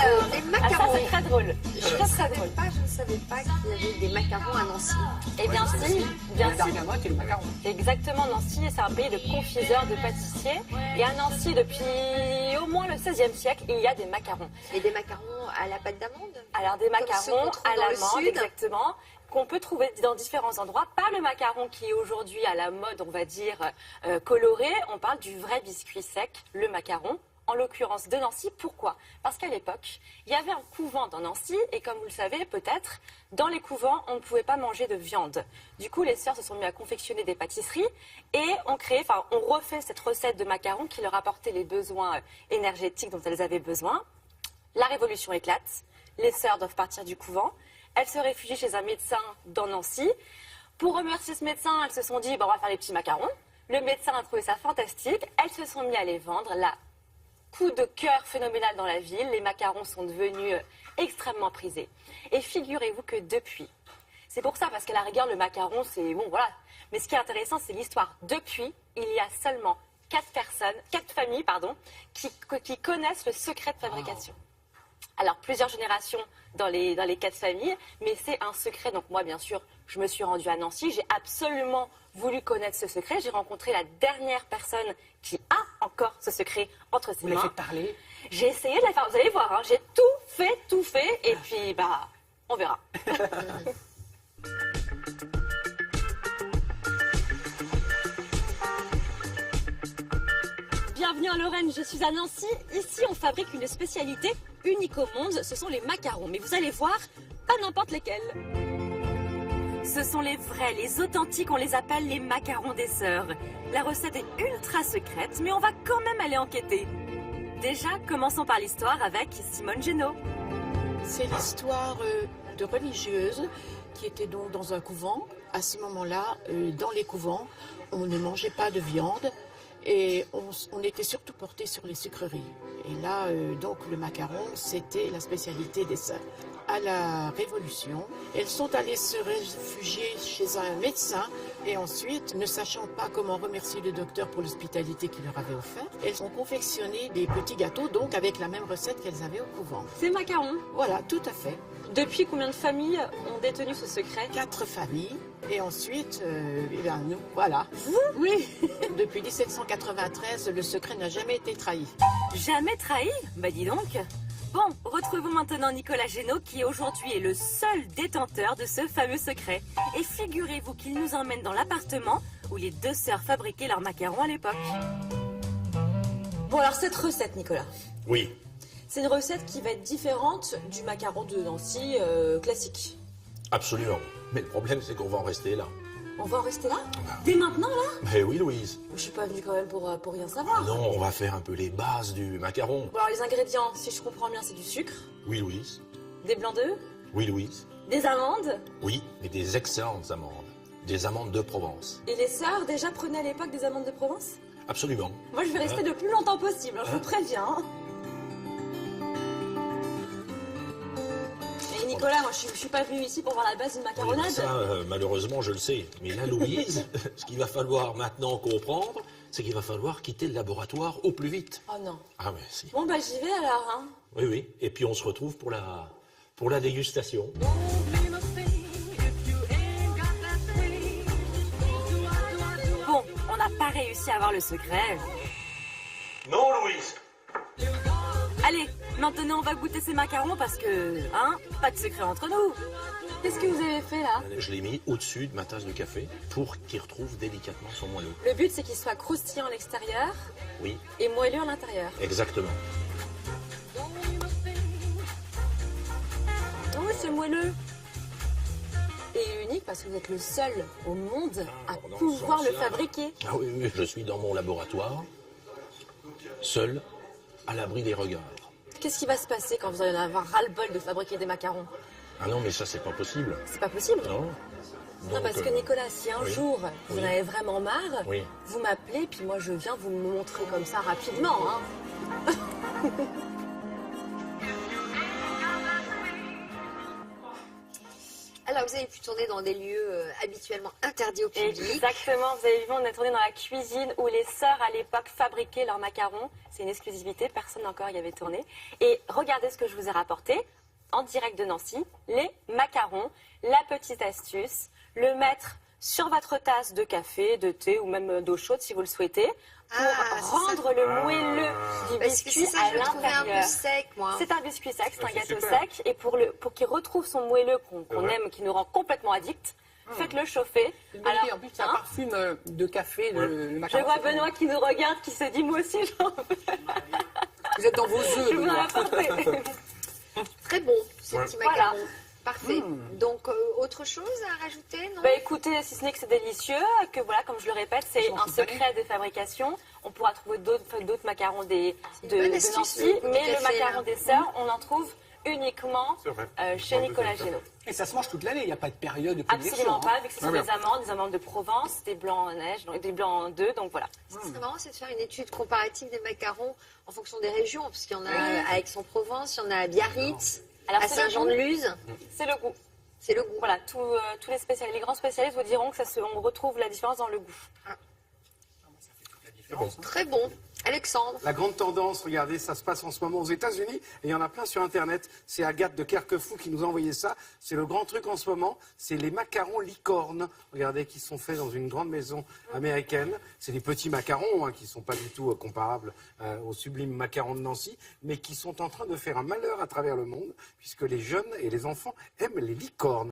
Alors, les macarons. Ah, ça, c'est très drôle. Je ne savais pas qu'il y avait des macarons à Nancy. Eh bien si, bien La si. bergamote et le macaron. Exactement, Nancy, c'est un pays de confiseurs, de pâtissiers. Et à Nancy, depuis au moins le XVIe siècle, il y a des macarons. Et des macarons à la pâte d'amande. Alors des ceux qu'on macarons trouve à dans le l'amande, sud. exactement, qu'on peut trouver dans différents endroits. Pas le macaron qui est aujourd'hui à la mode, on va dire, coloré. On parle du vrai biscuit sec, le macaron. En l'occurrence de Nancy. Pourquoi? Parce qu'à l'époque, il y avait un couvent dans Nancy et comme vous le savez peut-être, dans les couvents, on ne pouvait pas manger de viande. Du coup, les sœurs se sont mises à confectionner des pâtisseries et on refait cette recette de macarons qui leur apportait les besoins énergétiques dont elles avaient besoin. La révolution éclate, les sœurs doivent partir du couvent, elles se réfugient chez un médecin dans Nancy. Pour remercier ce médecin, elles se sont dit, on va faire les petits macarons. Le médecin a trouvé ça fantastique, elles se sont mises à les vendre. Là, coup de cœur phénoménal dans la ville, les macarons sont devenus extrêmement prisés. Et figurez-vous que depuis, c'est pour ça, parce qu'à la rigueur, le macaron, c'est bon, voilà. Mais ce qui est intéressant, c'est l'histoire. Depuis, il y a seulement 4 familles, qui connaissent le secret de fabrication. Alors, plusieurs générations dans les 4 familles, mais c'est un secret. Donc moi, bien sûr, je me suis rendue à Nancy. J'ai absolument voulu connaître ce secret. J'ai rencontré la dernière personne qui a encore ce secret entre ses Vous mains. l'avez fait parler. J'ai essayé de la faire. Vous allez voir, hein, j'ai tout fait. Et puis, on verra. Bienvenue en Lorraine, je suis à Nancy. Ici, on fabrique une spécialité unique au monde, ce sont les macarons. Mais vous allez voir, pas n'importe lesquels. Ce sont les vrais, les authentiques, on les appelle les macarons des sœurs. La recette est ultra secrète, mais on va quand même aller enquêter. Déjà, commençons par l'histoire avec Simone Génaud. C'est l'histoire de religieuses qui étaient donc dans un couvent. À ce moment-là, dans les couvents, on ne mangeait pas de viande. Et on était surtout porté sur les sucreries. Et là, donc, le macaron, c'était la spécialité des sœurs. À la Révolution, elles sont allées se réfugier chez un médecin et ensuite, ne sachant pas comment remercier le docteur pour l'hospitalité qu'il leur avait offerte, elles ont confectionné des petits gâteaux, donc avec la même recette qu'elles avaient au couvent. C'est macarons. Voilà, tout à fait. Depuis combien de familles ont détenu ce secret? 4 familles. Et ensuite, nous, voilà. Vous? Oui. Depuis 1793, le secret n'a jamais été trahi. Jamais trahi? Bah dis donc. Bon, retrouvons maintenant Nicolas Génaud qui aujourd'hui est le seul détenteur de ce fameux secret. Et figurez-vous qu'il nous emmène dans l'appartement où les 2 sœurs fabriquaient leurs macarons à l'époque. Bon alors cette recette, Nicolas. Oui, C'est une recette qui va être différente du macaron de Nancy classique. absolument. Mais le problème, c'est qu'on va en rester là. On va en rester là? Dès maintenant là? Mais oui, Louise. Je suis pas venue quand même pour rien savoir. Non, on va faire un peu les bases du macaron. Bon alors les ingrédients, si je comprends bien, c'est du sucre, Oui, Louise. des blancs d'œufs, Oui, Louise. des amandes. Oui, mais des excellentes amandes. Des amandes de Provence. Et les sœurs déjà prenaient à l'époque des amandes de Provence? Absolument. Moi je vais rester le plus longtemps possible, hein, je vous préviens. Hein. Et Nicolas, moi je suis pas venue ici pour voir la base d'une Oui, macaronade. ça, malheureusement, je le sais. Mais là, Louise, ce qu'il va falloir maintenant comprendre, c'est qu'il va falloir quitter le laboratoire au plus vite. Oh non. Ah, mais si. Bon bah j'y vais alors. Hein. Oui, oui. Et puis, on se retrouve pour la dégustation. Bon, on n'a pas réussi à avoir le secret. Non, Louise. Allez, maintenant on va goûter ces macarons parce que, hein, pas de secret entre nous. Qu'est-ce que vous avez fait là? Je l'ai mis au-dessus de ma tasse de café pour qu'il retrouve délicatement son moelleux. Le but c'est qu'il soit croustillant à l'extérieur Oui, et moelleux à l'intérieur. exactement. Oh oui, c'est moelleux. Et unique parce que vous êtes le seul au monde à dans ce pouvoir le sens-là. fabriquer. Ah oui, oui, je suis dans mon laboratoire, seul, à l'abri des regards. Qu'est-ce qui va se passer quand vous allez en avoir ras-le-bol de fabriquer des macarons? Ah non, mais ça, c'est pas possible. C'est pas possible. Non. Non, Donc, parce que Nicolas, si un oui. jour vous en Oui. avez vraiment marre, Oui. vous m'appelez, puis moi je viens vous me montrer comme ça rapidement. Hein. Alors, Alors, vous avez pu tourner dans des lieux habituellement interdits au public. Exactement, vous avez vu, on a tourné dans la cuisine où les sœurs à l'époque fabriquaient leurs macarons. C'est une exclusivité, personne encore y avait tourné. Et regardez ce que je vous ai rapporté en direct de Nancy, les macarons, la petite astuce, le mettre sur votre tasse de café, de thé ou même d'eau chaude si vous le souhaitez, pour rendre le moelleux du biscuit ça, à je le trouvais un l'intérieur. peu sec, moi. C'est un biscuit sec, c'est un gâteau super. sec. Et pour qu'il retrouve son moelleux qu'on aime, qui nous rend complètement addict, faites-le chauffer. Alors, en plus, c'est un parfum de café, le Je macaron. vois Benoît qui nous regarde, qui se dit moi aussi j'en veux. Vous êtes dans vos œufs, Je vous en ai Benoît. apporté. Très bon, ce petit Voilà. macaron. Parfait. Donc, autre chose à rajouter, non? Bah écoutez, si ce n'est que c'est délicieux, que voilà, comme je le répète, c'est un secret de fabrication. On pourra trouver d'autres macarons de bonne astuce, Nancy, le coup de mais le café, macaron là. des sœurs, on en trouve uniquement C'est vrai. chez Nicolas Génaud. Et ça se mange toute l'année, il n'y a pas de période de prédilection. Absolument pas, hein. vu que ce sont des amandes de Provence, des blancs en neige, donc des blancs en d'œufs, donc voilà. Ce qui serait marrant, c'est de faire une étude comparative des macarons en fonction des régions, parce qu'il y en a à Aix-en-Provence, il y en a à Biarritz, Alors, à c'est le Saint-Jean-de-Luz. C'est le goût. C'est le goût. Voilà, tous les grands spécialistes vous diront que on retrouve la différence dans le goût. Très bon. Alexandre. La grande tendance, regardez, ça se passe en ce moment aux États-Unis et il y en a plein sur Internet. C'est Agathe de Kerquefou qui nous a envoyé ça. C'est le grand truc en ce moment, c'est les macarons licornes. Regardez, qui sont faits dans une grande maison américaine. C'est des petits macarons qui ne sont pas du tout comparables aux sublimes macarons de Nancy, mais qui sont en train de faire un malheur à travers le monde puisque les jeunes et les enfants aiment les licornes.